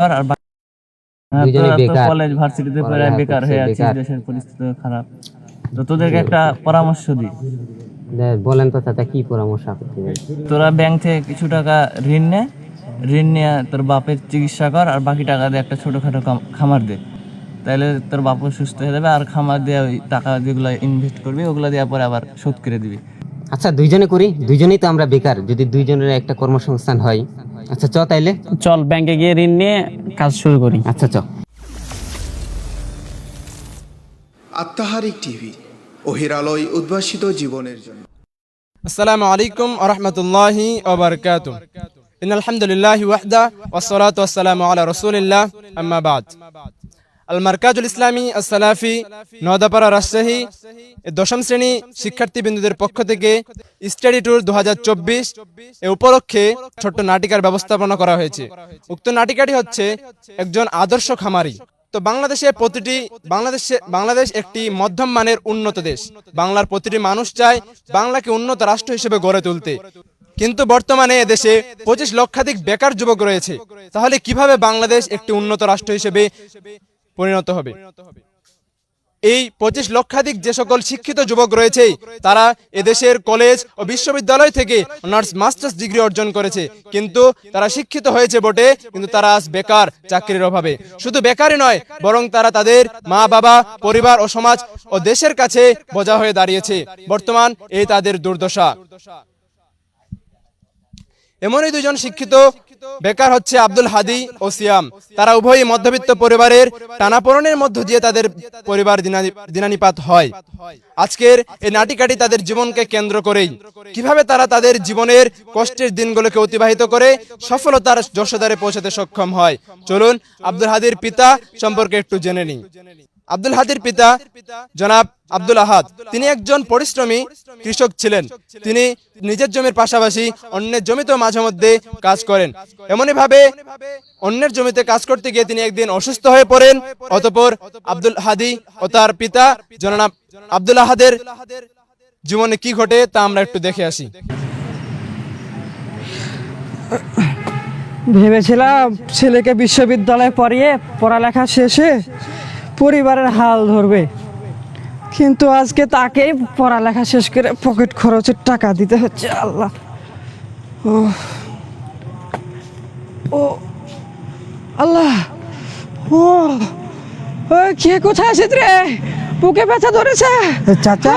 আর দুইজনই বেকার। কলেজ ভার্সিটিতে পড়ে পড়ালেখা বেকার করছে, হয়ে আছিস, বেকার। দেশের পরিস্থিতি খারাপ। তো তোদেরকে একটা পরামর্শ দিই, বলেন তো চাচা, কি পরামর্শ আপনি দিবেন? তোরা ব্যাংক থেকে কিছু টাকা ঋণ নে, ঋণ নিয়ে তোর বাপের চিকিৎসা কর, আর বাকি টাকা দিয়ে একটা ছোটখাটো খামার দে। তাহলে তোর বাপও সুস্থ হয়ে যাবে, আর খামার দিয়ে ওই টাকা যেগুলো ইনভেস্ট করবি ওগুলো দিয়ে পরে আবার শোধ করে দিবি। আচ্ছা, দুইজনে করি, দুইজনেই তো আমরা বেকার, যদি দুইজনের একটা কর্মসংস্থান হয়। আচ্ছা তাইলে চল ব্যাংকে গিয়ে ঋণ নিয়ে কাজ শুরু করি। আচ্ছা আত্মাহারিক টিভি, অহিরালয় উদ্ভাসিত জীবনের জন্য। আসসালামু আলাইকুম ওয়া রাহমাতুল্লাহি ওয়া বারাকাতুহু। ইন্নাল হামদুলিল্লাহি ওয়াহদা ওয়াস সালাতু ওয়াস সালামু আলা রাসূলিল্লাহ, আম্মা বাদ। আল মারকাজুল ইসলামী আস-সালাফি, নওদাপাড়া, রাজশাহী এর দশম শ্রেণী শিক্ষার্থীবৃন্দদের পক্ষ থেকে স্টাডি ট্যুর 2024 এ উপলক্ষে ছোট্ট নাটিকার ব্যবস্থাপনা করা হয়েছে। উক্ত নাটিকাটি হচ্ছে একজন আদর্শ খামারি। তো বাংলাদেশ একটি মধ্যম মানের উন্নত দেশ। বাংলার প্রতিটি মানুষ চায় বাংলাকে উন্নত রাষ্ট্র হিসেবে গড়ে তুলতে, কিন্তু বর্তমানে এদেশে 25 লক্ষাধিক বেকার যুবক রয়েছে। তাহলে কিভাবে বাংলাদেশ একটি উন্নত রাষ্ট্র হিসেবে পরিণত হবে? এই 25 লক্ষাধিক যে সকল শিক্ষিত যুবক রয়েছে, তারা এদেশের কলেজ ও বিশ্ববিদ্যালয় থেকে অনার্স মাস্টার্স ডিগ্রি অর্জন করেছে, কিন্তু তারা শিক্ষিত হয়েছে বটে, কিন্তু তারা আজ বেকার, চাকরির অভাবে। শুধু বেকারই নয়, বরং তারা তাদের মা বাবা, পরিবার ও সমাজ ও দেশের কাছে বোঝা হয়ে দাঁড়িয়েছে। বর্তমান এই তাদের দুর্দশা। এমনই দুজন শিক্ষিত বেকার হচ্ছে আব্দুল হাদি ও সিয়াম। তারা উভয়ই মধ্যবিত্ত পরিবারের টানাপোড়েনের মধ্য দিয়ে তাদের পরিবার দিনানিপাত হয়। আজকের এই নাটিকাটি তাদের জীবনকে কেন্দ্র করেই, কিভাবে তারা তাদের জীবনের কষ্টের দিনগুলোকে অতিবাহিত করে সফলতার যশোদারে পৌঁছাতে সক্ষম হয়। চলুন আব্দুল হাদির পিতা সম্পর্কে একটু জেনে নিই। আব্দুল হাদির পিতা জনাব আব্দুল আহাদ, তিনি একজন পরিশ্রমী কৃষক ছিলেন। তিনি নিজের জমির পাশাপাশি অন্যের জমিতেও মাঝে মধ্যে কাজ করেন। এমনই ভাবে অন্যের জমিতে কাজ করতে গিয়ে তিনি একদিন অসুস্থ হয়ে পড়েন। অতঃপর আব্দুল হাদি ও তার পিতা জনাব আব্দুল আহাদের জীবনে কি ঘটে তা আমরা একটু দেখে আসি। ভেবেছিলাম ছেলেকে বিশ্ববিদ্যালয়ে পড়িয়ে পড়ালেখা শেষে পরিবারের হাল ধরবে, কিন্তু আজকে তাকেই পড়ালেখা শেষ করে পকেট খরচের টাকা দিতে হচ্ছে। আল্লাহ, ও ও আল্লাহ, ও কে কোথায় আছিস রে? বুকে ব্যথা ধরেছে। চাচা,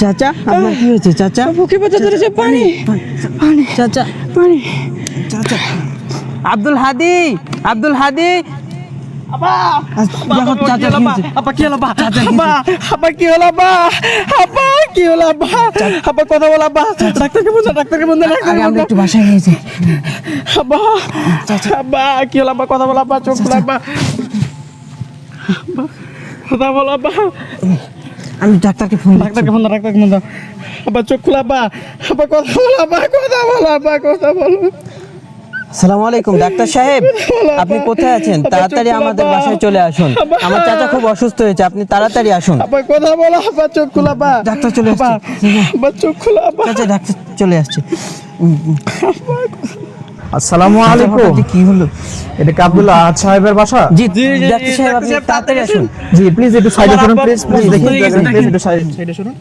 চাচা আপনার কি হয়েছে চাচা? বুকে ব্যথা ধরেছে। পানি পানি চাচা, পানি। চাচা, আব্দুল হাদি, আব্দুল হাদি। একটু বাসায় গিয়েছি। আমি ডাক্তারকে ফোন দাও। চোখ খোলা। কথা বলো। আসসালামু আলাইকুম ডাক্তার সাহেব, আপনি কোথায় আছেন? তাড়াতাড়ি আমাদের বাসায় চলে আসুন। আমার চাচা খুব অসুস্থ হয়েছে, আপনি তাড়াতাড়ি আসুন। কথা বলো। চোখ খোলা। ডাক্তার চলে আসছে। চোখ খোলা। চাচা, ডাক্তার চলে আসছে। আসসালামু আলাইকুম। কি হলো? এটা কি আব্দুল আহাদ সাহেবের বাসা? জি ডাক্তার সাহেব, আপনি তাড়াতাড়ি আসুন। জি প্লিজ একটু সাইডে সরুন, প্লিজ দেখুন, প্লিজ একটু সাইডে সরুন।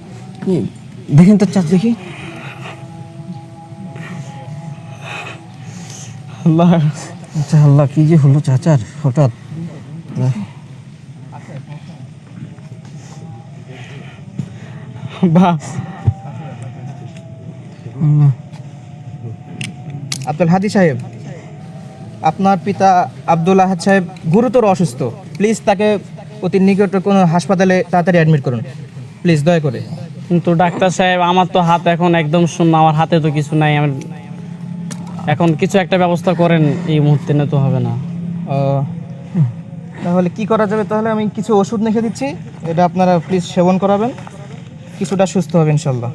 দেখেন তো চাচা, দেখি। আল্লাহ, আচ্ছা আল্লাহ, কি যে হলো চাচার হঠাৎ? আব্দুল হাদি সাহেব, আপনার পিতা আব্দুল আহাদ সাহেব গুরুতর অসুস্থ। প্লিজ তাকে অতি নিকট কোনো হাসপাতালে তাড়াতাড়ি অ্যাডমিট করুন, প্লিজ দয়া করে। কিন্তু ডাক্তার সাহেব, আমার তো হাত এখন একদম শূন্য, আমার হাতে তো কিছু নাই। আমার এখন কিছু একটা ব্যবস্থা করেন, এই মুহূর্তে না তো হবে না। তাহলে কি করা যাবে? তাহলে আমি কিছু ওষুধ লিখে দিচ্ছি, এটা আপনারা প্লিজ সেবন করাবেন, কিছুটা সুস্থ হবে ইনশাল্লাহ।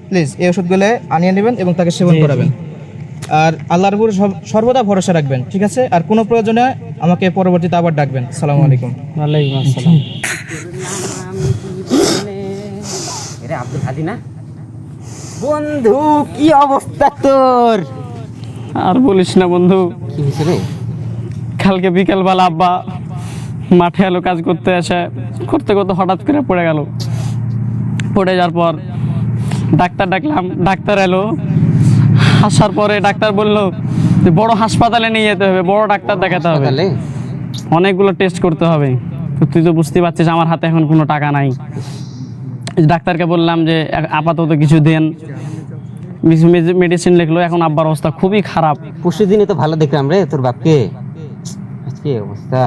প্লিজ এই ওষুধগুলো আনিয়ে নেবেন এবং তাকে সেবন করাবেন। আর আল্লাহর উপর সর্বদা ভরসা রাখবেন, ঠিক আছে? আর কোনো প্রয়োজনে আমাকে পরবর্তীতে আবার ডাকবেন। আসসালামু আলাইকুম। ওয়ালাইকুম আসসালাম। আব্দুল হাদি না? বন্ধু কি অবস্থা তোর? আর বলিস না বন্ধু, কি হয়েছে রে? কালকে বিকেলবেলা আব্বা মাঠে এলো কাজ করতে, এসে করতে করতে হঠাৎ করে পড়ে গেল। পড়ে যাওয়ার পর ডাক্তার ডাকলাম, ডাক্তার এলো। আসার পরে ডাক্তার বললো যে বড় হাসপাতালে নিয়ে যেতে হবে, বড় ডাক্তার দেখাতে হবে, হাসপাতালে? অনেকগুলো টেস্ট করতে হবে। তো তুই তো বুঝতে পারছিস আমার হাতে এখন কোনো টাকা নাই। ডাক্তারকে বললাম যে আপাতত কিছু দেন, মেডিসিন লিখলো। এখন আব্বার অবস্থা খুবই খারাপ। পরশু দিনে তো ভালো দেখলাম রে তোর বাপকে, আজকে অবস্থা।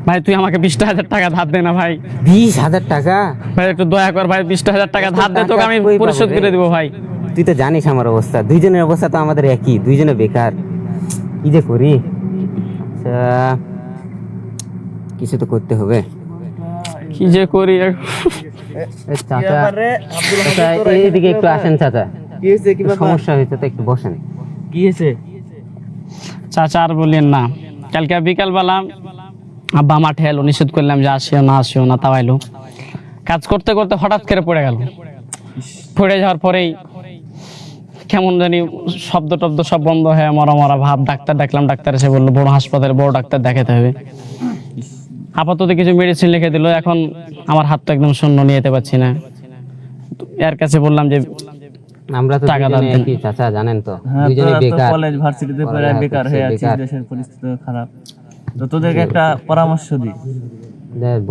ভাই তুই আমাকে 20,000 টাকা ধার দে না ভাই। 20,000 টাকা? ভাই একটু দয়া কর ভাই, 20,000 টাকা ধার দে, তোকে আমি কই পাবো পরিশোধ রে? করে দিব ভাই। তুই তো জানিস আমার অবস্থা, দুইজনের অবস্থা তো আমাদের একই, দুইজনে বেকার, কি যে করি। আচ্ছা কিছু তো করতে হবে। কি যে করি এ চাচা, চাচা এইদিকে একটু আসেন চাচা। কি হয়েছে? কি ব্যাপার? সমস্যা হয়েছে তো একটু বসেন। কি হয়েছে? চাচা আর বললেন না, কালকে বিকালবেলা আব্বা মাঠে এলো, নিষেধ করলাম যে আসিও না, তাও এলো। কাজ করতে করতে হঠাৎ করে পড়ে গেল। পড়ে যাওয়ার পরেই কেমন জানি শব্দ টব্দ সব বন্ধ হয়ে মরা ভাব। ডাক্তার ডাকলাম, ডাক্তার এসে বললো বড় হাসপাতালে বড় ডাক্তার দেখাতে হবে। আপাতত কিছু মেডিসিন লিখে দিল। এখন আমার হাত তো একদম শূন্য, নিয়ে যেতে পারছি না। এর কাছে বললাম যে আমরা তো টাকা দুইজনে দাও। একই চাচা, জানেন তো, হ্যাঁ, দুইজনে তোরা তো বেকার। কলেজ ভার্সিটিতে পড়ে পড়ালেখা বেকার করছে, হয়ে আছিস, বেকার। দেশের পরিস্থিতি খারাপ। তো তোদেরকে একটা পরামর্শ দিই,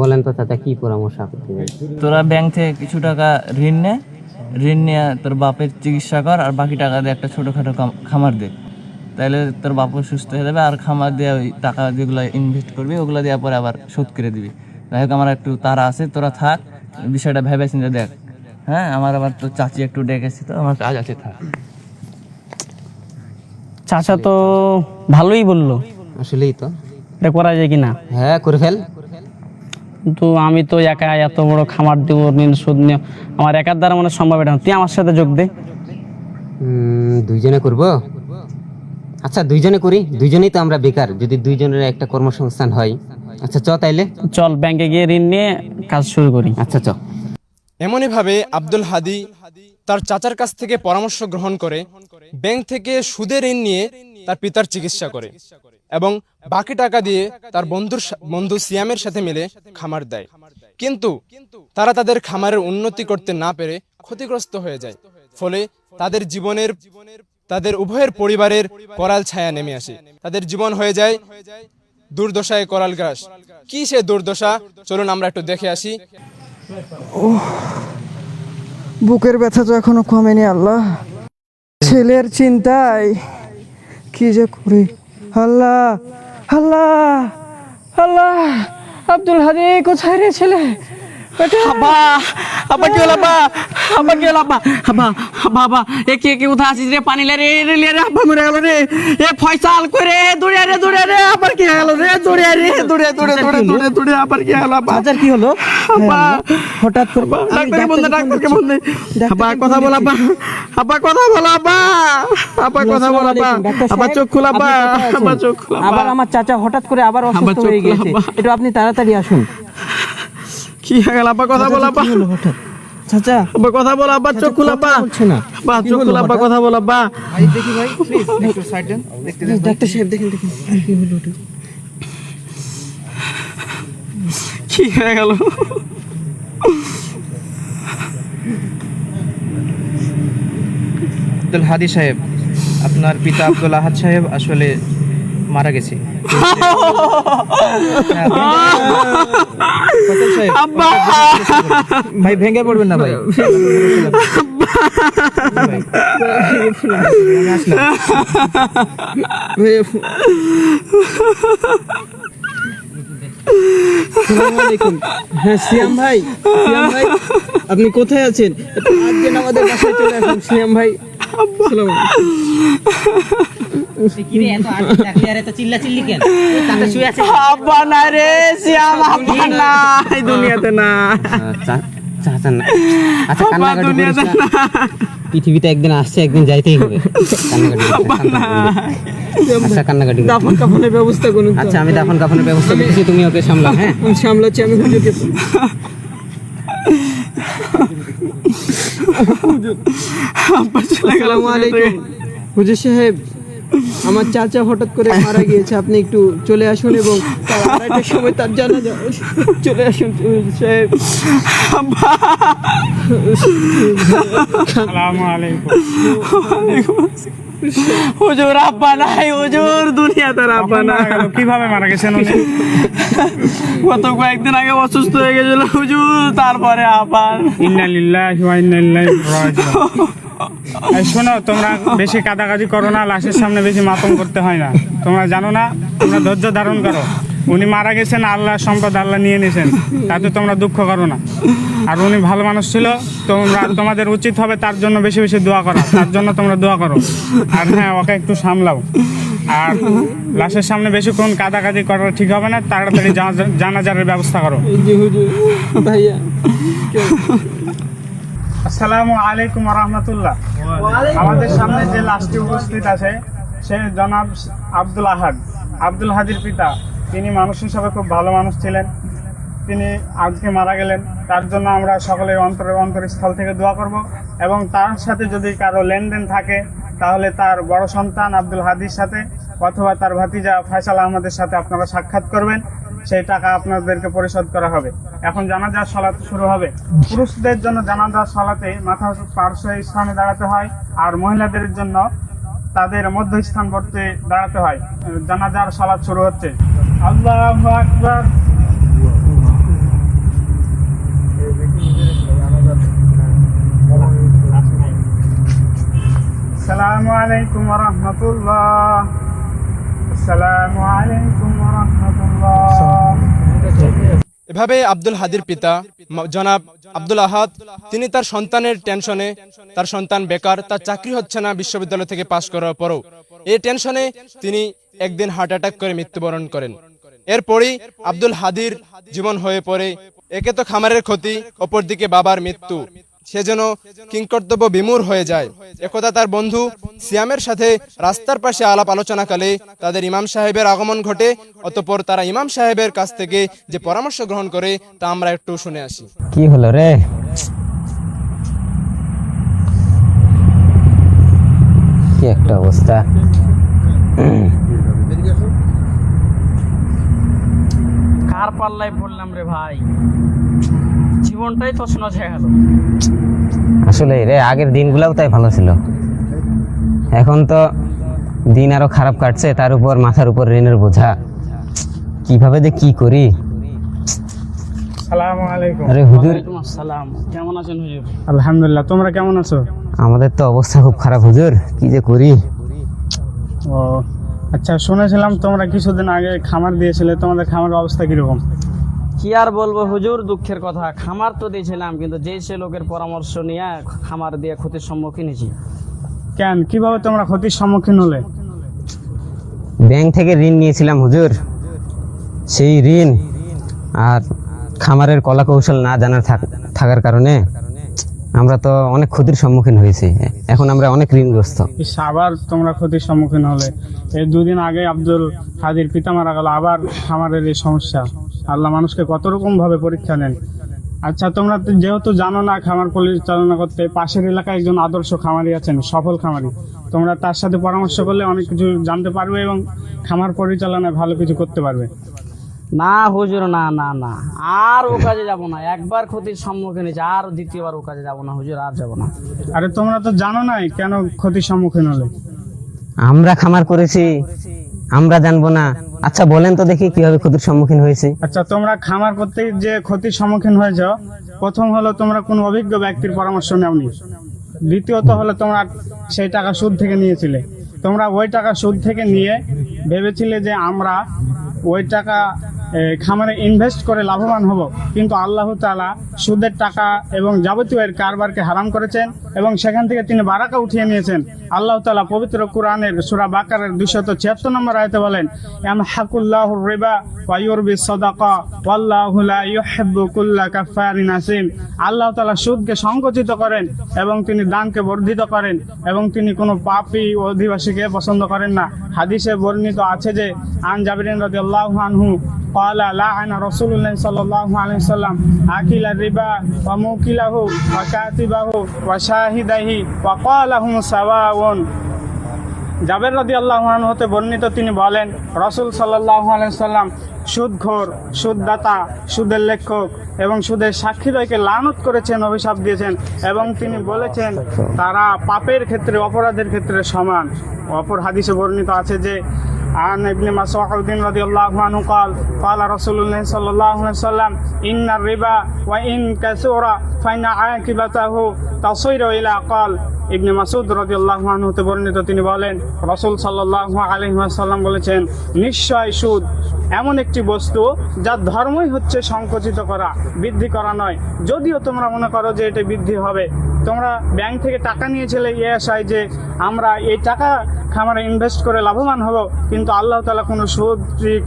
বলেন তো চাচা কি পরামর্শ আপনি দেন? তোরা ব্যাংক থেকে কিছু টাকা ঋণ নে, ঋণ নিয়ে তোর বাপের চিকিৎসা কর, আর বাকি টাকা দিয়ে একটা ছোটোখাটো খামার দে। তাহলে তোর বাপও সুস্থ হয়ে যাবে, আর খামার দিয়ে ওই টাকা যেগুলো ইনভেস্ট করবি ওগুলো দেওয়ার পরে আবার শোধ করে দিবি। যাই হোক, আমার একটু তাড়া আছে, তোরা থাক, বিষয়টা ভেবে চিন্তে দেখ। হ্যাঁ, আমার আবার তো চাচি একটু ডেকেছি, তো আমার কাজ আছে, থাক। চাচা তো ভালোই বললো, আসলেই তো, এটা করা যায় কিনা। হ্যাঁ করে ফেল। কিন্তু আমি তো একা এত বড় খামার দিব, ঋণ শোধ নিয়ে আমার একার দ্বারা মনে হয় সম্ভব এটা না। তুই আমার সাথে যোগ দে। দুইজনে করব? আচ্ছা দুইজনে করি, দুইজনেই তো আমরা বেকার, যদি দুইজনের একটা কর্মসংস্থান হয়। আচ্ছা চ তাইলে। চল ব্যাংকে গিয়ে ঋণ নিয়ে কাজ শুরু করি। আচ্ছা চ। এমনই ভাবে আব্দুল হাদি তার চাচার কাছ থেকে পরামর্শ গ্রহণ করে ব্যাংক থেকে সুদে ঋণ নিয়ে তার পিতার চিকিৎসা করে এবং বাকি টাকা দিয়ে তার বন্ধু সিয়ামের সাথে মিলে খামার দেয়। কিন্তু তারা তাদের খামারের উন্নতি করতে না পেরে ক্ষতিগ্রস্ত হয়ে যায়। ফলে তাদের উভয়ের পরিবারের করাল ছায়া নেমে আসে। তাদের জীবন হয়ে যায় দুর্দশায় করাল গ্রাস। কি সে দুর্দশা, চলুন আমরা একটু দেখে আসি। বুকের ব্যথা তো এখনো কমেনি আল্লাহ। ছেলের চিন্তায় কি যে করি। আল্লাহ আল্লাহ আল্লাহ, আব্দুল হাদি কোথায় রে ছেলে? আব্বা, আব্বা কি হলো আব্বা? আব্বা কি হলো আব্বা? আব্বা বাবা, এ কি কোথায় আছিস রে? পানি লে রে আব্বা মরে গেল রে। এ ফয়সাল করে দৌড়ে রে আবার কি গেল রে? দৌড়ে আবার কি গেল আব্বা? চাচার কি হলো? আব্বা হঠাৎ করে ডাক্তারকে বল দে। আব্বা কথা বল আব্বা, আব্বা কথা বল আব্বা, আব্বা কথা বল আব্বা, আব্বা চোখ খোল আব্বা, আব্বা চোখ খোল আব্বা। আবার আমার চাচা হঠাৎ করে আবার অসুস্থ চোখ হয়ে খোলা, গেছে, আব্বা। একটু আপনি তাড়াতাড়ি আসুন। কি হয়ে গেল আব্বা? কথা বল আব্বা, কি হলো হঠাৎ? চাচা আব্বা কথা বল আব্বা, চোখ খোল আব্বা, বলছে না। আব্বা চোখ খোল আব্বা, কথা বল আব্বা। দেখি ভাই, প্লিজ একটু সাইড দেন, দেখতে দেন। ডাক্তার সাহেব দেখেন কি হলো ওটা? কি হয়ে গেল? আব্দুল হাদি সাহেব, আপনার পিতা আব্দুল আহাদ সাহেব আসলে মারা গেছে। ফয়সাল সাহেব, ভাই ভেঙে পড়বেন না ভাই। আসসালামু আলাইকুম। হ্যাঁ সিয়াম ভাই, আপনি কোথায় আছেন? একটু আজকে আমাদের বাসায় চলে আসুন সিয়াম ভাই। আসসালামু আব্বা না রে, শ্যাম আব্বা নাই দুনিয়াতে না। চাচা না, আচ্ছা কান্নাকাটি করিস না। পৃথিবীতে একদিন আসছে, একদিন যাইতেই হবে। কান্নাকাটি করিস না, আচ্ছা কান্নাকাটি করিস না। দাফন কাফনের ব্যবস্থা করুন। আচ্ছা আমি দাফন কাফনের ব্যবস্থা করতেছি, তুমি ওকে সামলাও। হ্যাঁ সামলাচ্ছি আমি হুজুরকে। আসসালামু আলাইকুম হুজুর সাহেব, আমার চাচা হঠাৎ করে মারা গিয়েছে, আপনি একটু চলে আসুন এবং তার আড়াইটার সময় তার জানাজা। চলে আসুন হুজুর সাহেব। হুজুর আব্বা নাই, হুজুর দুনিয়াতে আব্বা না। কিভাবে মারা গেছেন উনি? গত কয়েকদিন আগে অসুস্থ হয়ে গেছিল হুজুর, তারপরে আবার। ইন্না লিল্লাহি ওয়া ইন্না ইলাইহি রাজিউন। এই শোনো, তোমরা বেশি কাদাকাদি করো না, লাশের সামনে বেশি মাতম করতে হয় না। তোমরা জানো না, তোমরা ধৈর্য ধারণ করো। উনি মারা গেছেন, আল্লাহ সম্পদ আল্লাহ নিয়ে নিয়েছেন, তাতে তোমরা দুঃখ করো না। আর উনি ভালো মানুষ ছিল, তোমাদের উচিত হবে তার জন্য বেশি বেশি দোয়া করা, তার জন্য তোমরা দোয়া করো। আর হ্যাঁ, ওকে একটু সামলাও। আর লাশের সামনে বেশিক্ষণ কাদাকাদি করা ঠিক হবে না, তাড়াতাড়ি জানাজারের ব্যবস্থা করো। জি হুজুর। ভাইয়া আসসালামু আলাইকুম ওয়া রাহমাতুল্লাহ। আমাদের সামনে যে লাশটি উপস্থিত আছে সে জনাব আব্দুল আহাদ, আব্দুল হাদির পিতা। তিনি মানুষ হিসাবে খুব ভালো মানুষ ছিলেন। তিনি আজকে মারা গেলেন, তার জন্য আমরা সকলে অন্তরস্থল থেকে দোয়া করব। এবং তার সাথে যদি কারো লেনদেন থাকে তাহলে তার বড় সন্তান আব্দুল হাদির সাথে অথবা তার ভাতিজা ফয়সাল আহমদের সাথে আপনারা সাক্ষাৎ করবেন, সেই টাকা আপনাদেরকে পরিশোধ করা হবে। এখন জানাজার সালাত শুরু হবে। পুরুষদের জন্য জানাজার সালাতে মাথা পার্শ্ব স্থানে দাঁড়াতে হয়, আর মহিলাদের জন্য তাদের মধ্যস্থান বর্তে দাঁড়াতে হয়। জানাজার সালাত শুরু হচ্ছে। আল্লাহু আকবার। আসসালামু আলাইকুম ওয়া রাহমাতুল্লাহ। আসসালামু আলাইকুম ওয়া রাহমাতুল্লাহ। এভাবে আব্দুল হাদির পিতা জনাব আব্দুল আহাদ, তিনি তার সন্তানের টেনশনে, তার সন্তান বেকার, তার চাকরি হচ্ছে না বিশ্ববিদ্যালয় থেকে পাশ করার পরও, এই টেনশনে তিনি একদিন হার্ট অ্যাটাক করে মৃত্যুবরণ করেন। এরপরই আব্দুল হাদির জীবন হয়ে পড়ে একে তো খামারের ক্ষতি, অপরদিকে বাবার মৃত্যু। সে যেন কিংকর্তব্য বিমূঢ় হয়ে যায়। একদা তার বন্ধু সিয়ামের সাথে রাস্তার পাশে আলাপ আলোচনাকালে তাদের ইমাম সাহেবের আগমন ঘটে। অতঃপর তারা ইমাম সাহেবের কাছ থেকে যে পরামর্শ গ্রহণ করে তা আমরা একটু শুনে আসি। কি হলো রে? কি একটা অবস্থা! কার পাল্লায় পড়লাম রে ভাই, জীবনটাই তছনছ হয়ে গেল। আসলে রে, আগের দিনগুলোও তাই ভালো ছিল, এখন তো দিন আরো খারাপ কাটছে, তার উপর মাথার উপর ঋণের বোঝা। কিভাবে যে কি করি। আসসালামু আলাইকুম। আরে হুজুর, ওয়ালাইকুম আসসালাম। কেমন আছেন হুজুর? আলহামদুলিল্লাহ। তোমরা কেমন আছো? আমাদের তো অবস্থা খুব খারাপ হুজুর, কি যে করি। ও আচ্ছা, শুনেছিলাম তোমরা কিছুদিন আগে খামার দিয়েছিলে, তোমাদের খামারের অবস্থা কিরকম? কি আর বলবো হুজুর, দুঃখের কথা। খামার তো দিয়েছিলাম, কিন্তু যে সে লোকের পরামর্শ নিয়ে খামার দিয়ে ক্ষতির সম্মুখীন হয়েছি। কেন, কিভাবে তোমরা ক্ষতির সম্মুখীন হলে? ব্যাংক থেকে ঋণ নিয়েছিলাম হুজুর, সেই ঋণ আর খামারের কলা কৌশল না জানার থাকার কারণে আমরা তো অনেক ক্ষতির সম্মুখীন হয়েছি। এখন আমরা অনেক ঋণগ্রস্ত। আবার তোমরা ক্ষতির সম্মুখীন হলে। এই দুদিন আগে আব্দুল হাদির পিতা মারা গেল, আবার খামারের এই সমস্যা। আল্লাহ মানুষকে কত রকম ভাবে পরীক্ষা নেন। আচ্ছা, তোমরা যেহেতু জানো না খামার পরিচালনা করতে, পাশের এলাকায় একজন আদর্শ খামারি আছেন, সফল খামারি। তোমরা তার সাথে পরামর্শ করলে অনেক কিছু জানতে পারবে এবং খামার পরিচালনায় ভালো কিছু করতে পারবে। না হুজুর, না না না, আর ও কাজে যাব না। একবার ক্ষতির সম্মুখীন হয়েছে, আর দ্বিতীয়বার ও কাজে যাব না হুজুর, আর যাব না। আরে তোমরা তো জানো নাই কেন ক্ষতির সম্মুখীন হলে। আমরা খামার করেছি, আমরা জানবো না? আচ্ছা বলেন তো দেখি কিভাবে ক্ষতির সম্মুখীন হয়েছে। আচ্ছা, তোমরা খামার করতে যে ক্ষতির সম্মুখীন হয়ে যাও, প্রথম হলো তোমরা কোনো অভিজ্ঞ ব্যক্তির পরামর্শ নেওনি। দ্বিতীয়ত হলো তোমরা সেই টাকা সুদ থেকে নিয়েছিলে। তোমরা ওই টাকা সুদ থেকে নিয়ে ভেবেছিলে যে আমরা ওই টাকা খামারে ইনভেস্ট করে লাভবান হব, কিন্তু আল্লাহ তাআলা সুদের টাকা এবং যাবতীয় এর কারবারকে হারাম করেছেন এবং সেখান থেকে তিনি বারাকা উঠিয়ে নিয়েছেন। আল্লাহ তাআলা পবিত্র কোরআনের সূরা বাকারার 276 নম্বর আয়াতে বলেন, ইয়ামহাকুল্লাহুর রিবা ওয়া ইউরবিস সাদাকা ওয়াল্লাহু লা ইউহিব্বু কুল্লা কাফারিন আসিম। আল্লাহ তাআলা সুদকে সংকুচিত করেন এবং তিনি দানকে বর্ধিত করেন এবং তিনি কোনো পাপী অধিবাসীকে পছন্দ করেন না। হাদিসে বর্ণিত আছে যে, আন জাবির রাদিয়াল্লাহু আনহু قال لعن رسول الله صلى الله عليه وسلم آكل الربا وموكله وكاتبه وشاهده وقال هم سواء। জাবের রাদিয়াল্লাহু আনহু হতে বর্ণিত, তিনি বলেন রাসূল সাল্লাল্লাহু আলাইহি সাল্লাম সুদখোর, সুদদাতা, সুদের লেখক এবং সুদের সাক্ষীদ্বয়কে লানত করেছেন, অভিশাপ দিয়েছেন এবং তিনি বলেছেন তারা পাপের ক্ষেত্রে, অপরাধের ক্ষেত্রে সমান। অপর হাদিসে বর্ণিত আছে যে عن ابن مسعود رضي الله عنه قال قال رسول الله صلى الله عليه وسلم إن الربا وإن كثر فإن عاقبته تصير إلى قال। ইবনে মাসউদ রাদিয়াল্লাহু আনহু তে বর্ণিত, তিনি বলেন রাসূল সাল্লাল্লাহু আলাইহি ওয়াসাল্লাম বলেছেন নিশ্চয় সুদ এমন একটি বস্তু যার ধর্মই হচ্ছে সংকুচিত করা, বৃদ্ধি করা নয়। যদিও তোমরা মনে করো যে এটা বৃদ্ধি হবে, তোমরা ব্যাংক থেকে টাকা নিয়েছিলে এই আশায় যে আমরা এই টাকা খামারে ইনভেস্ট করে লাভবান হব, কিন্তু আল্লাহ তাআলা কোনো সুদ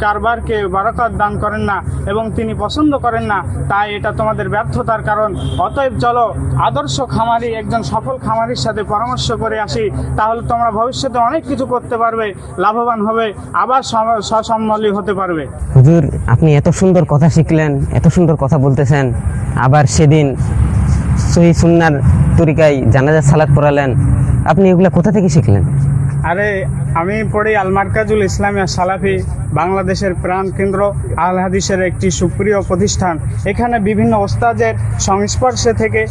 কারবারকে বারাকাত দান করেন না এবং তিনি পছন্দ করেন না, তাই এটা তোমাদের ব্যর্থতার কারণ। অতএব চলো আদর্শ খামারি, একজন সফল খামারির সাথে পরামর্শ করে আসি, তাহলে তোমরা ভবিষ্যতে অনেক কিছু করতে পারবে, লাভবান হবে, আবার স্বসম্বলী হতে পারবে। হুজুর, আপনি এত সুন্দর কথা শিখলেন, এত সুন্দর কথা বলতেছেন, আবার সেদিন সহি সুন্নাহর তরিকায় জানাজা সালাত পড়ালেন, আপনি এগুলা কোথা থেকে শিখলেন? আরে আমি পড়ি আল মারকাজুল ইসলামিয়া সালাফি, বাংলাদেশের প্রাণ কেন্দ্র, আল হাদিসের একটি সুপ্রিয় প্রতিষ্ঠান। এখানে বিভিন্ন ওস্তাদের সংস্পর্শে থেকে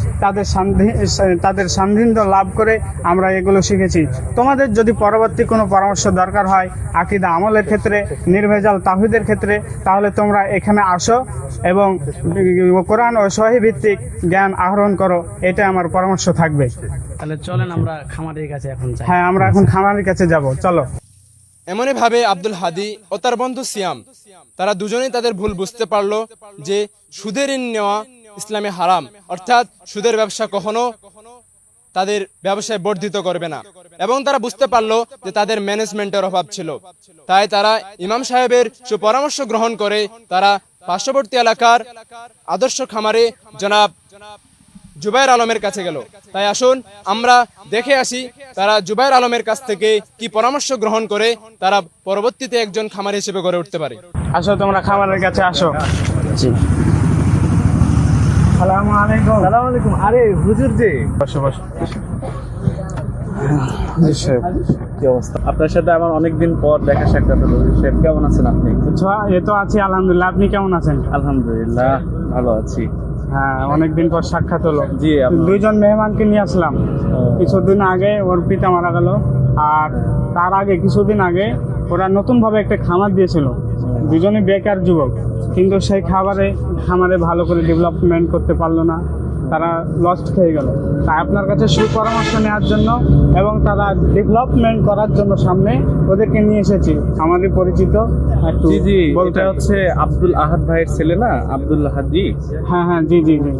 তাদের সান্নিধ্য লাভ করে আমরা এগুলো শিখেছি। তোমাদের যদি পরবর্তী কোনো পরামর্শ দরকার হয় আকীদা আমলের ক্ষেত্রে, নির্ভেজাল তাওহীদের ক্ষেত্রে, তাহলে তোমরা এখানে আসো এবং কোরআন ও সহিহ ভিত্তিক জ্ঞান আহরণ করো, এটা আমার পরামর্শ থাকবে। তাহলে চলেন আমরা খামারের কাছে এখন যাই। হ্যাঁ, আমরা এখন খামারের কাছে যাব, চলো। এমনই ভাবে আব্দুল হাদি ও তার বন্ধু সিয়াম, তারা দুজনেই তাদের ভুল বুঝতে পারলো যে সুদের ঋণ নেওয়া ইসলামে হারাম, অর্থাৎ সুদের ব্যবসা কখনো তাদের ব্যবসায় বর্ধিত করবে না, এবং তারা বুঝতে পারলো যে তাদের ম্যানেজমেন্টের অভাব ছিল। তাই তারা ইমাম সাহেবের সুপরামর্শ গ্রহণ করে তারা পার্শ্ববর্তী এলাকার আদর্শ খামারে জনাব জুবাইর আলমের কাছে গেল। তাই আসুন আমরা দেখে আসি তারা জুবাইর আলমের কাছ থেকে কি পরামর্শ গ্রহণ করে তারা পরবর্তীতে একজন খামারি হিসেবে গড়ে উঠতে পারে। আসো, তোমরা খামারের কাছে আসো। জি। আসসালামু আলাইকুম। আসসালামু আলাইকুম। আরে হুজুর যে, বসো বসো। কি অবস্থা? আপনার সাথে আমার অনেকদিন পর দেখা সাক্ষাৎ হলো। শেখ, কেমন আছেন আপনি? আচ্ছা, এই তো আছি আলহামদুলিল্লাহ। আপনি কেমন আছেন? আলহামদুলিল্লাহ ভালো আছি। হ্যাঁ, অনেকদিন পর সাক্ষাৎ হলো। জি, দুইজন মেহমানকে নিয়ে আসলাম। কিছুদিন আগে ওর পিতা মারা গেল, আর তার আগে কিছুদিন আগে ওরা নতুনভাবে একটা খামার দিয়েছিল। দুজনে বেকার যুবক, কিন্তু সেই খামারে ভালো করে ডেভেলপমেন্ট করতে পারলো না, তারা লস্ট হয়ে গেল। তাই আপনার কাছে সুপরামর্শ নেওয়ার জন্য এবং তারা ডেভেলপমেন্ট করার জন্য সামনে ওদেরকে নিয়ে এসেছি। আমাদের পরিচিত একটু বলতে হচ্ছে আব্দুল আহাদ ভাইয়ের ছেলে না, আব্দুল হাদি? হ্যাঁ হ্যাঁ, জি জি জি।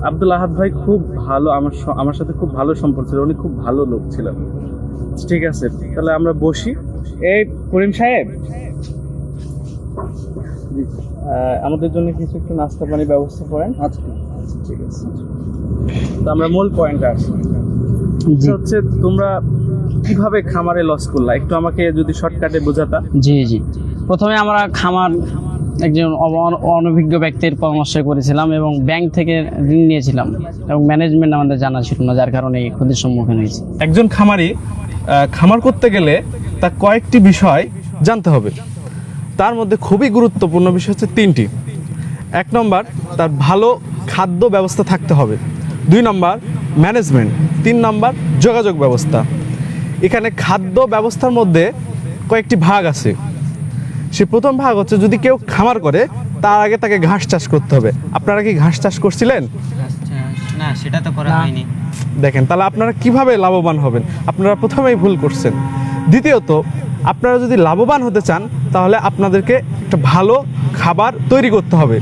আব্দুল আহাদ ভাই খুব ভালো, আমার সাথে খুব ভালো সম্পর্ক ছিল, উনি খুব ভালো লোক ছিলেন। ঠিক আছে, তাহলে আমরা বসি। এই করিম সাহেব, আমাদের জন্য কিছু একটু নাস্তা পানির ব্যবস্থা করেন। আচ্ছা ঠিক আছে। তো আমরা মূল পয়েন্টে আসি, হচ্ছে তোমরা কিভাবে খামারে লস করলা, একটু আমাকে যদি শর্টকাটে বোঝাতা। জি জি। প্রথমে আমরা খামার একজন অনভিজ্ঞ ব্যক্তির পরামর্শ করেছিলাম এবং ব্যাংক থেকে ঋণ নিয়েছিলাম এবং ম্যানেজমেন্ট আমাদের জানা ছিল না, যার কারণে এই ক্ষতির সম্মুখীন হয়েছে। একজন খামারি খামার করতে গেলে তার কয়েকটি বিষয় জানতে হবে। তার মধ্যে খুবই গুরুত্বপূর্ণ বিষয় হচ্ছে তিনটি। 1 নম্বর, তার ভালো খাদ্য ব্যবস্থা থাকতে হবে। 2 নম্বর ম্যানেজমেন্ট। 3 নম্বর যোগাযোগ ব্যবস্থা। এখানে খাদ্য ব্যবস্থার মধ্যে কয়েকটি ভাগ আছে। সে প্রথম ভাগ হচ্ছে, যদি কেউ খামার করে তার আগে তাকে ঘাস চাষ করতে হবে। আপনারা কি ঘাস চাষ করছিলেন? না, সেটা তো করা হয়নি। দেখেন, তাহলে আপনারা কিভাবে লাভবান হবেন? আপনারা প্রথমেই ভুল করছেন। দ্বিতীয়ত, আপনারা যদি লাভবান হতে চান তাহলে আপনাদেরকে একটা ভালো খাবার তৈরি করতে হবে।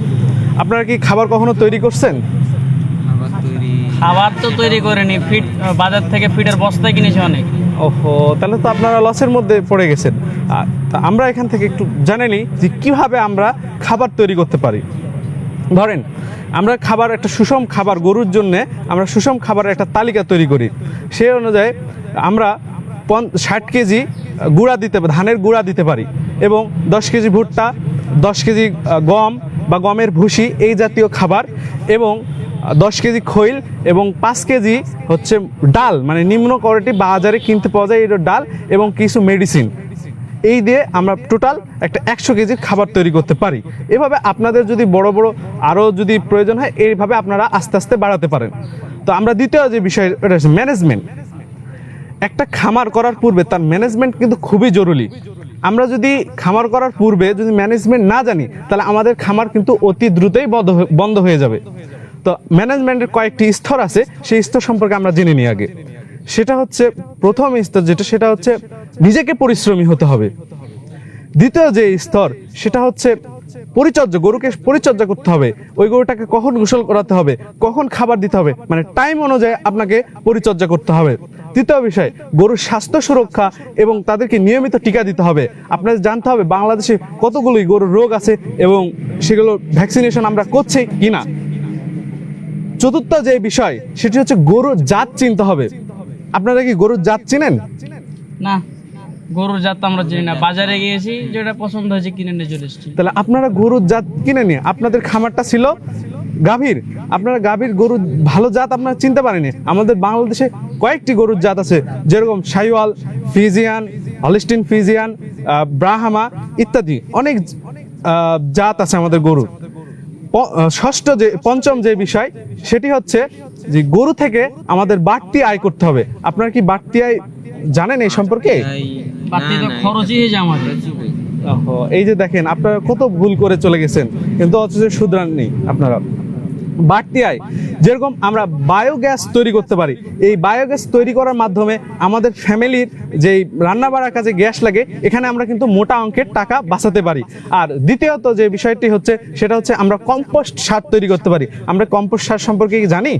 আপনারা কি খাবার কখনো তৈরি করছেন? খাবার তো তৈরি করিনি, ফিট বাজার থেকে ফিটের বস্তায় কিনেছি অনেক। ওহো, তাহলে তো আপনারা লসের মধ্যে পড়ে গেছেন। তা আমরা এখান থেকে একটু জেনে নিই যে কীভাবে আমরা খাবার তৈরি করতে পারি। ধরেন, আমরা খাবার, একটা সুষম খাবার গরুর জন্যে আমরা সুষম খাবারের একটা তালিকা তৈরি করি। সেই অনুযায়ী আমরা 60 কেজি গুঁড়া ধানের গুঁড়া দিতে পারি এবং 10 কেজি ভুট্টা 10 কেজি গম বা গমের ভুসি এই জাতীয় খাবার এবং 10 কেজি খৈল এবং 5 কেজি হচ্ছে ডাল, মানে নিম্ন কোয়ালিটি বাজারে কিনতে পাওয়া যায় এই ডাল, এবং কিছু মেডিসিন, এই দিয়ে আমরা টোটাল একটা 100 কেজির খাবার তৈরি করতে পারি। এভাবে আপনাদের যদি বড় বড় আরও যদি প্রয়োজন হয়, এইভাবে আপনারা আস্তে আস্তে বাড়াতে পারেন। তো আমরা দ্বিতীয় যে বিষয়, এটা হচ্ছে ম্যানেজমেন্ট। একটা খামার করার পূর্বে তার ম্যানেজমেন্ট কিন্তু খুবই জরুরি। আমরা যদি খামার করার পূর্বে যদি ম্যানেজমেন্ট না জানি, তাহলে আমাদের খামার কিন্তু অতি দ্রুতই বন্ধ হয়ে যাবে। তো ম্যানেজমেন্টের কয়েকটি স্তর আছে, সেই স্তর সম্পর্কে আমরা জেনে নিই আগে। সেটা হচ্ছে প্রথম স্তর যেটা, সেটা হচ্ছে নিজেকে পরিশ্রমী হতে হবে। দ্বিতীয় যে স্তর সেটা হচ্ছে পরিচর্যা, গরুকে পরিচর্যা করতে হবে। ওই গরুটাকে কখন গোসল করাতে হবে, কখন খাবার দিতে হবে, মানে টাইম অনুযায়ী আপনাকে পরিচর্যা করতে হবে। তৃতীয় বিষয়, গরুর স্বাস্থ্য সুরক্ষা এবং তাদেরকে নিয়মিত টিকা দিতে হবে। আপনাদের জানতে হবে বাংলাদেশে কতগুলোই গরুর রোগ আছে এবং সেগুলো ভ্যাকসিনেশন আমরা করছি কিনা। চতুর্থ যে বিষয় সেটি হচ্ছে গরুর জাত চিনতে হবে। আপনারা কি গরুর জাত চিনেন? না, গরুর জাত আমরা চিনি না, বাজারে গিয়েছি যেটা পছন্দ হয়েছে কিনে নিয়ে চলে এসেছি। তাহলে আপনারা গরুর জাত কিনে নিয়ে, আপনাদের খামারটা ছিল গাভীর, আপনারা গাভীর গরুর ভালো জাত আপনারা চিনতে পারেনি। আমাদের বাংলাদেশে কয়েকটি গরুর জাত আছে, যেরকম Sahiwal, Friesian, Holstein Friesian, Brahma ইত্যাদি অনেক জাত আছে আমাদের গরুর। পঞ্চম যে বিষয় সেটি হচ্ছে যে গরু থেকে আমাদের বাড়তি আয় করতে হবে। আপনারা কি বাড়তি আয় জানেন এই সম্পর্কে? বাড়তি তো খরচই হয়ে যায় আমাদের। এই যে দেখেন, আপনারা কত ভুল করে চলে গেছেন, কিন্তু অথচ শুধরান নেই আপনারা। বাড়তি আয়, যেরকম আমরা বায়োগ্যাস তৈরি করতে পারি। এই বায়োগ্যাস তৈরি করার মাধ্যমে আমাদের ফ্যামিলির যেই রান্না বাড়ার কাজে গ্যাস লাগে, এখানে আমরা কিন্তু মোটা অঙ্কের টাকা বাঁচাতে পারি। আর দ্বিতীয়ত যে বিষয়টি হচ্ছে সেটা হচ্ছে আমরা কম্পোস্ট সার তৈরি করতে পারি। আমরা কম্পোস্ট সার সম্পর্কে কি জানি?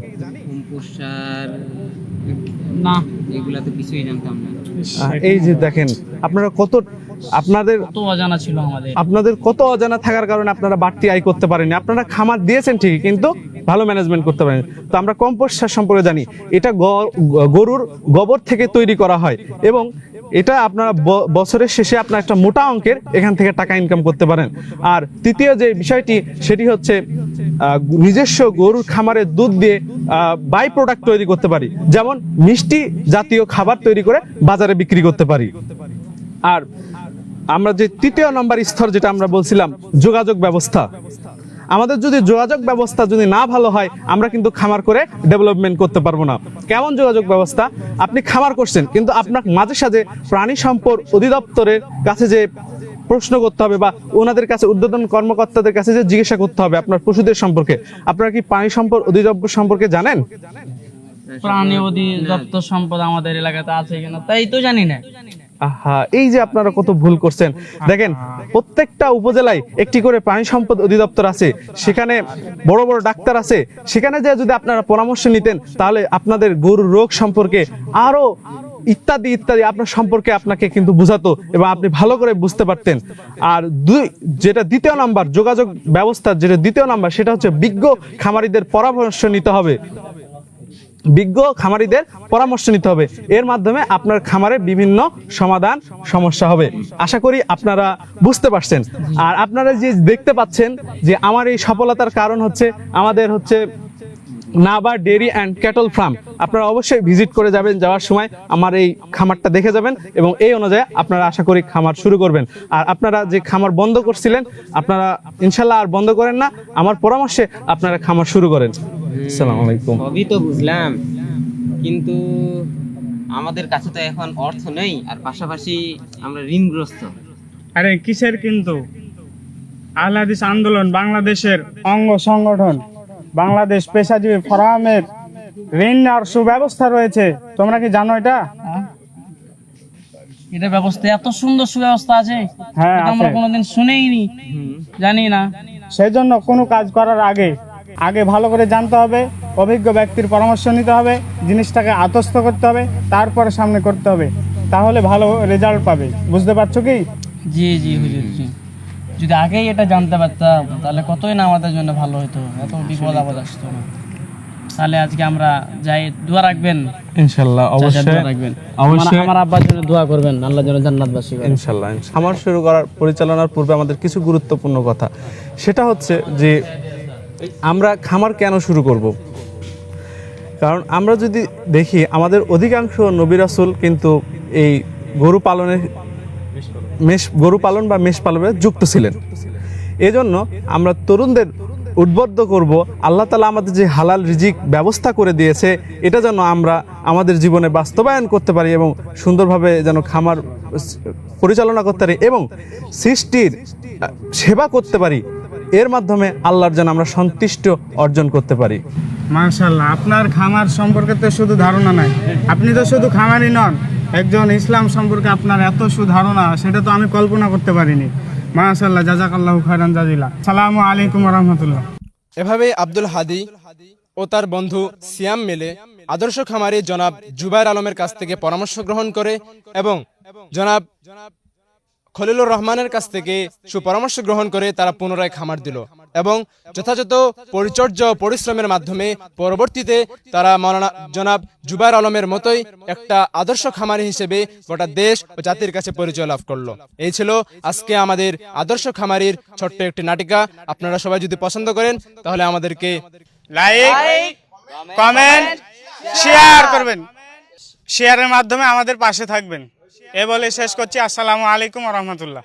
না, এগুলা তো কিছুই জানতাম না। এই যে দেখেন, আপনারা আপনাদের অজানা ছিল আপনাদের কত অজানা থাকার কারণে আপনারা বাড়তি আয় করতে পারেননি। আপনারা খামার দিয়েছেন ঠিকই, কিন্তু ভালো ম্যানেজমেন্ট করতে পারেন। তো আমরা কম্পোস্ট সার সম্পর্কে জানি। এটা গরুর গোবর থেকে তৈরি করা হয় এবং এটা আপনারা বছরের শেষে আপনার একটা মোটা অঙ্কের এখান থেকে টাকা ইনকাম করতে পারেন। আর তৃতীয় যে বিষয়টি সেটি হচ্ছে নিজস্ব গরুর খামারের দুধ দিয়ে বাই প্রোডাক্ট তৈরি করতে পারি, যেমন মিষ্টি জাতীয় খাবার তৈরি করে বাজারে বিক্রি করতে পারি। আর আমরা যে তৃতীয় নম্বর স্তর যেটা আমরা বলছিলাম, যোগাযোগ ব্যবস্থা। আমাদের যদি যোগাযোগ ব্যবস্থা যদি না ভালো হয়, আমরা কিন্তু খামার করে ডেভেলপমেন্ট করতে পারবো না। কেমন যোগাযোগ ব্যবস্থা? আপনি খামার করছেন, কিন্তু আপনার মাঝে সাঝে প্রাণী সম্পদ অধিদপ্তরের কাছে যে প্রশ্ন করতে হবে বা ওনাদের কাছে ঊর্ধ্বতন কর্মকর্তাদের কাছে যে জিজ্ঞাসা করতে হবে আপনার পশুদের সম্পর্কে। আপনারা কি প্রাণী সম্পদ অধিদপ্তর সম্পর্কে জানেন? প্রাণী অধিদপ্তর সম্পদ আমাদের এলাকাতে আছে কিনা তাই তো জানি না। এই যে আপনারা কত ভুল করছেন। দেখেন, প্রত্যেকটা উপজেলায় একটি করে প্রাণী সম্পদ অধিদপ্তর আছে, সেখানে বড় বড় ডাক্তার আছে। সেখানে যে যদি আপনারা পরামর্শ নিতেন, তাহলে আপনাদের গরুর রোগ সম্পর্কে আরো ইত্যাদি ইত্যাদি আপনার সম্পর্কে আপনাকে কিন্তু বুঝাতো এবং আপনি ভালো করে বুঝতে পারতেন। আর যেটা দ্বিতীয় নাম্বার, যোগাযোগ ব্যবস্থা যেটা দ্বিতীয় নাম্বার, সেটা হচ্ছে বিজ্ঞ খামারিদের পরামর্শ নিতে হবে। বিজ্ঞ খামারিদের পরামর্শ নিতে হবে, এর মাধ্যমে আপনার খামারের বিভিন্ন সমাধান সমস্যা হবে। আশা করি আপনারা বুঝতে পারছেন। আর আপনারা যে দেখতে পাচ্ছেন যে আমার এই সফলতার কারণ হচ্ছে আমাদের হচ্ছে নাবা ডেয়ারি অ্যান্ড ক্যাটল ফার্ম। আপনারা অবশ্যই ভিজিট করে যাবেন, যাওয়ার সময় আমার এই খামারটা দেখে যাবেন এবং এই অনুযায়ী আপনারা আশা করি খামার শুরু করবেন। আর আপনারা যে খামার বন্ধ করছিলেন, আপনারা ইনশাল্লাহ আর বন্ধ করেন না, আমার পরামর্শে আপনারা খামার শুরু করেন। আসসালামু আলাইকুম। সবই তো বুঝলাম, কিন্তু আমাদের কাছে তো এখন অর্থ নেই, আর পাশাপাশি আমরা ঋণগ্রস্ত। আরে কিসের কিন্তু? আহলে হাদিস আন্দোলন বাংলাদেশের অঙ্গ সংগঠন, বাংলাদেশ পেশাজীবী ফোরামের ঋণ আর সুব্যবস্থা রয়েছে। তোমরা কি জানো এটা? এটা ব্যবস্থা, এত সুন্দর সুব্যবস্থা আছে, হ্যাঁ আমরা আছে। কোনোদিন শুনেইনি, জানি না। সেই জন্য কোনো কাজ করার আগে ভালো করে জানতে হবে, অভিজ্ঞ ব্যক্তির পরামর্শ নিতে হবে, জিনিসটাকে আত্মস্থ করতে হবে, তারপরে সামনে করতে হবে, তাহলে ভালো রেজাল্ট পাবে। বুঝতে পারছো কি? জি জি হুজুর, জি। যদি আগেই এটা জানতে পারতাম তাহলে কতই না আমাদের জন্য ভালো হতো, এত বিপদ আপদ আসতো না। তাহলে আজকে আমরা যাই, দোয়া রাখবেন, ইনশাল্লাহ চাচা অবশ্যই দোয়া রাখবেন, অবশ্যই আমার আব্বার জন্য দোয়া করবেন, আল্লাহ যেন জান্নাতবাসী করে। ইনশাল্লাহ। খামার শুরু করার পরিচালনার পূর্বে আমাদের কিছু গুরুত্বপূর্ণ কথা, সেটা হচ্ছে যে আমরা খামার কেন শুরু করব। কারণ আমরা যদি দেখি আমাদের অধিকাংশ নবী রাসূল কিন্তু এই গরু পালন বা মেষ পালনে যুক্ত ছিলেন। এজন্য আমরা তরুণদের উদ্বুদ্ধ করব, আল্লাহ তাআলা আমাদের যে হালাল রিজিক ব্যবস্থা করে দিয়েছে, এটা যেন আমরা আমাদের জীবনে বাস্তবায়ন করতে পারি এবং সুন্দরভাবে যেন খামার পরিচালনা করতে পারি এবং সৃষ্টির সেবা করতে পারি। এর মাধ্যমে আল্লাহর যেন আমরা সন্তুষ্ট অর্জন করতে পারি। মাশাআল্লাহ, আপনার খামার সম্পর্কে তো শুধু ধারণা নাই, আপনি তো শুধু খামারই নন, একজন ইসলাম সম্পর্কে আপনার এত সুধারণা, সেটা তো আমি কল্পনা করতে পারিনি। মাশাআল্লাহ, জাযাকাল্লাহু খায়রান জাযিলা। আসসালামু আলাইকুম ওয়া রাহমাতুল্লাহ। এভাবেই আব্দুল হাদি ও তার বন্ধু সিয়াম মিলে আদর্শ খামারি জনাব জুবায়ের আলমের কাছ থেকে পরামর্শ গ্রহণ করে এবং জনাব খলিলুর রহমানের কাছ থেকে সুপরামর্শ গ্রহণ করে তারা পুনরায় খামার দিল এবং যথাযথ পরিচর্যা ও পরিশ্রমের মাধ্যমে পরবর্তীতে তারা মাওলানা জনাব জুবায়ের আলমের মতোই একটা আদর্শ খামারি হিসেবে গোটা দেশ ও জাতির কাছে পরিচয় লাভ করলো। এই ছিল আজকে আমাদের আদর্শ খামারির ছোট্ট একটি নাটিকা। আপনারা সবাই যদি পছন্দ করেন তাহলে আমাদেরকে লাইক, কমেন্ট, শেয়ার করবেন, শেয়ারের মাধ্যমে আমাদের পাশে থাকবেন। এ বলে শেষ করছি। আসসালামু আলাইকুম ওয়া রাহমাতুল্লাহ।